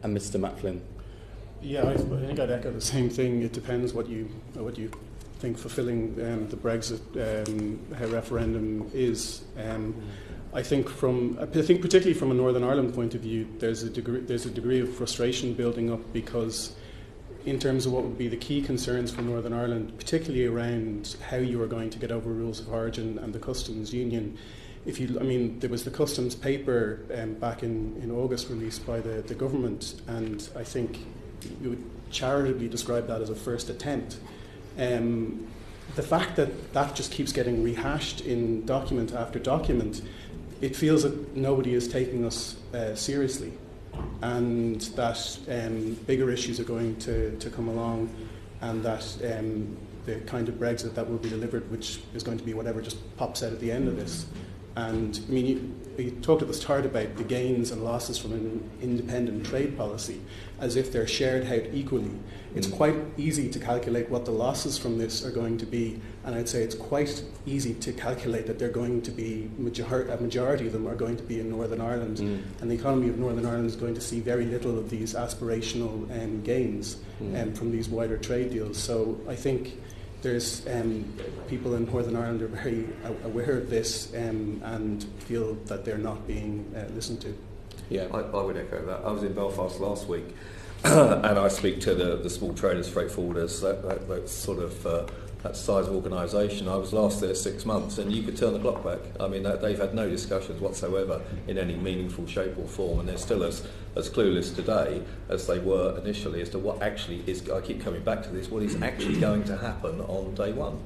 and Mr. Mac Flynn? Yeah, I think I'd echo the same thing. It depends what you think fulfilling the Brexit referendum is. I think particularly from a Northern Ireland point of view, there's a degree of frustration building up, because in terms of what would be the key concerns for Northern Ireland, particularly around how you are going to get over rules of origin and the customs union. There was the customs paper back in August released by the government, and I think we would charitably describe that as a first attempt. The fact that just keeps getting rehashed in document after document, it feels that nobody is taking us seriously, and that bigger issues are going to come along, and that the kind of Brexit that will be delivered, which is going to be whatever just pops out at the end of this. And you talked at the start about the gains and losses from an independent trade policy as if they're shared out equally. It's quite easy to calculate what the losses from this are going to be, and I'd say it's quite easy to calculate that they're going to be, a majority of them are going to be in Northern Ireland, and the economy of Northern Ireland is going to see very little of these aspirational gains from these wider trade deals. So I think there's people in Northern Ireland are very aware of this and feel that they're not being listened to. Yeah, I would echo that. I was in Belfast last week, and I speak to the small traders, freight forwarders, that sort of that size of organisation. I was last there 6 months, and you could turn the clock back. I mean, they've had no discussions whatsoever in any meaningful shape or form, and they're still as clueless today as they were initially as to what actually is, I keep coming back to this, what is actually going to happen on day one.